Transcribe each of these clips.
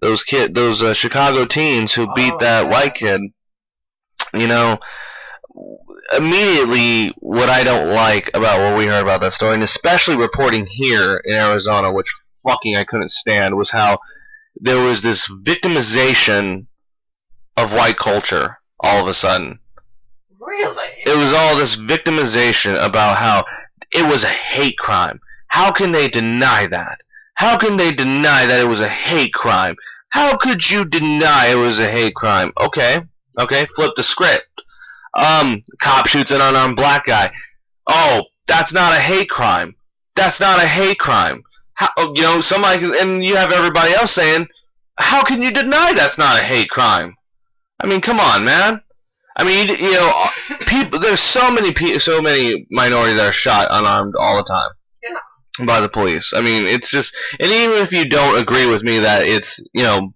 those Chicago teens who beat that white kid. You know, immediately what I don't like about what we heard about that story, and especially reporting here in Arizona, which fucking I couldn't stand, was how there was this victimization of white culture all of a sudden. Really? It was all this victimization about how it was a hate crime. How can they deny that? How can they deny that it was a hate crime? How could you deny it was a hate crime? Okay, flip the script. Cop shoots an unarmed black guy. Oh, that's not a hate crime. That's not a hate crime. How, you know, somebody, and you have everybody else saying, how can you deny that's not a hate crime? I mean, come on, man. I mean, you know, people. There's so many minorities that are shot unarmed all the time. Yeah. By the police. I mean, it's just, and even if you don't agree with me that it's, you know,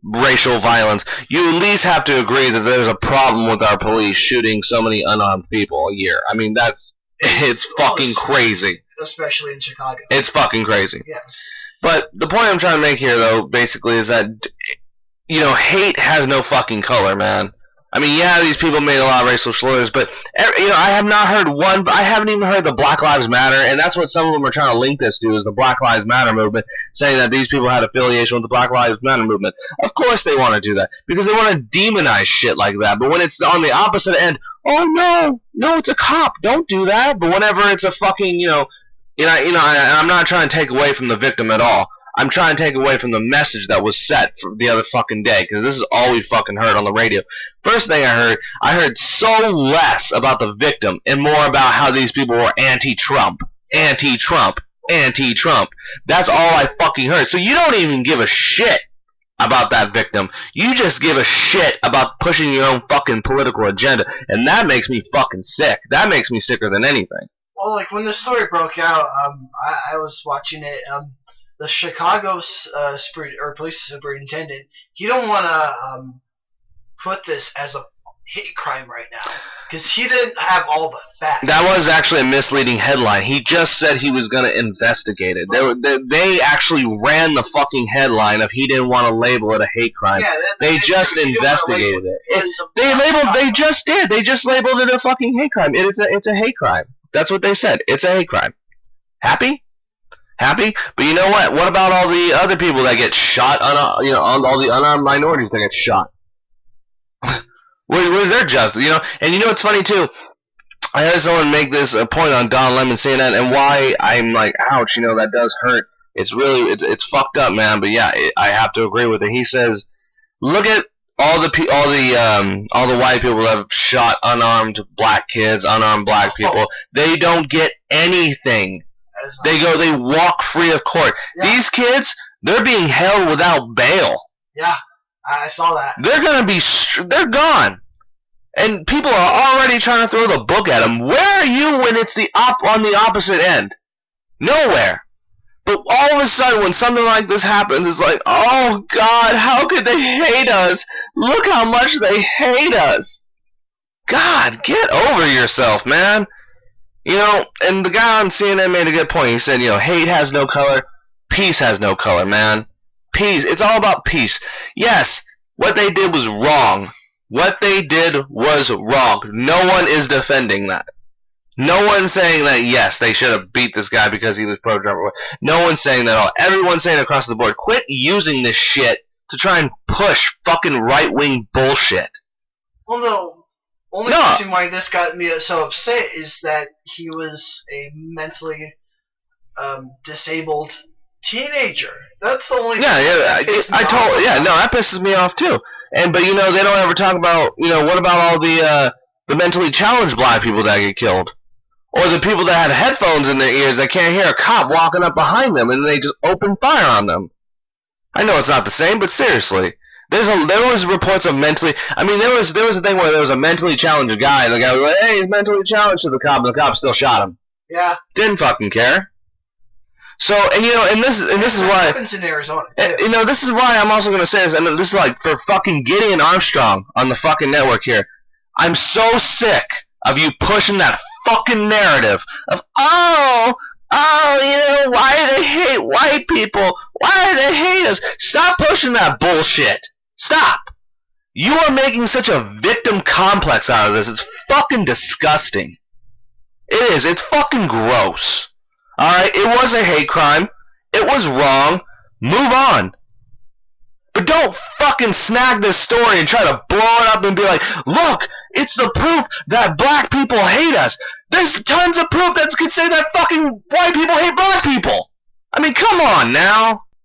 racial violence, you at least have to agree that there's a problem with our police shooting so many unarmed people a year. I mean, it's fucking crazy. Especially in Chicago. It's fucking crazy. Yes. But the point I'm trying to make here, though, basically, is that, you know, hate has no fucking color, man. I mean, yeah, these people made a lot of racial slurs, but, you know, I haven't even heard the Black Lives Matter, and that's what some of them are trying to link this to, is the Black Lives Matter movement, saying that these people had affiliation with the Black Lives Matter movement. Of course they want to do that, because they want to demonize shit like that, but when it's on the opposite end, oh no, it's a cop, don't do that, but whenever it's a fucking, I'm not trying to take away from the victim at all. I'm trying to take away from the message that was set for the other fucking day, because this is all we fucking heard on the radio. First thing I heard so less about the victim and more about how these people were anti-Trump. That's all I fucking heard. So you don't even give a shit about that victim. You just give a shit about pushing your own fucking political agenda, and that makes me fucking sick. That makes me sicker than anything. Well, like, when the story broke out, I was watching it, the Chicago police superintendent, he don't want to put this as a hate crime right now, because he didn't have all the facts. That was actually a misleading headline. He just said he was going to investigate it. They actually ran the fucking headline of he didn't want to label it a hate crime. Yeah, they just investigated it. They just did. They just labeled it a fucking hate crime. It's a hate crime. That's what they said. It's a hate crime. Happy? But you know what? What about all the other people that get shot? All the unarmed minorities that get shot. Where's their justice? And you know what's funny too? I heard someone make this a point on Don Lemon saying that, and why I'm like, ouch. That does hurt. It's really it's fucked up, man. But yeah, I have to agree with it. He says, look at all the white people that have shot unarmed black kids, unarmed black people. They don't get anything. They walk free of court. Yeah. These kids, they're being held without bail. Yeah, I saw that. They're gone. And people are already trying to throw the book at them. Where are you when it's on the opposite end? Nowhere. But all of a sudden, when something like this happens, it's like, oh God, how could they hate us? Look how much they hate us. God, get over yourself, man. And the guy on CNN made a good point. He said, hate has no color, peace has no color, man. Peace. It's all about peace. Yes, what they did was wrong. No one is defending that. No one's saying that, yes, they should have beat this guy because he was pro-Trump. No one's saying that at all. Everyone's saying across the board, quit using this shit to try and push fucking right-wing bullshit. Well, no. Only reason why this got me so upset is that he was a mentally disabled teenager. That's the only thing. That pisses me off too. But they don't ever talk about, what about all the mentally challenged black people that get killed? Or the people that have headphones in their ears that can't hear a cop walking up behind them and they just open fire on them. I know it's not the same, but seriously. There was reports of mentally. I mean, there was a thing where there was a mentally challenged guy, and the guy was like, "Hey, he's mentally challenged," to the cop, and the cop still shot him. Yeah. Didn't fucking care. So, and this is why. Happens in Arizona. This is why I'm also gonna say this, and this is like for fucking Getty and Armstrong on the fucking network here. I'm so sick of you pushing that fucking narrative of oh, why do they hate white people? Why do they hate us? Stop pushing that bullshit. Stop. You are making such a victim complex out of this. It's fucking disgusting. It is. It's fucking gross. Alright, it was a hate crime. It was wrong. Move on. But don't fucking snag this story and try to blow it up and be like, look, it's the proof that black people hate us. There's tons of proof that could say that fucking white people hate black people. I mean, come on now.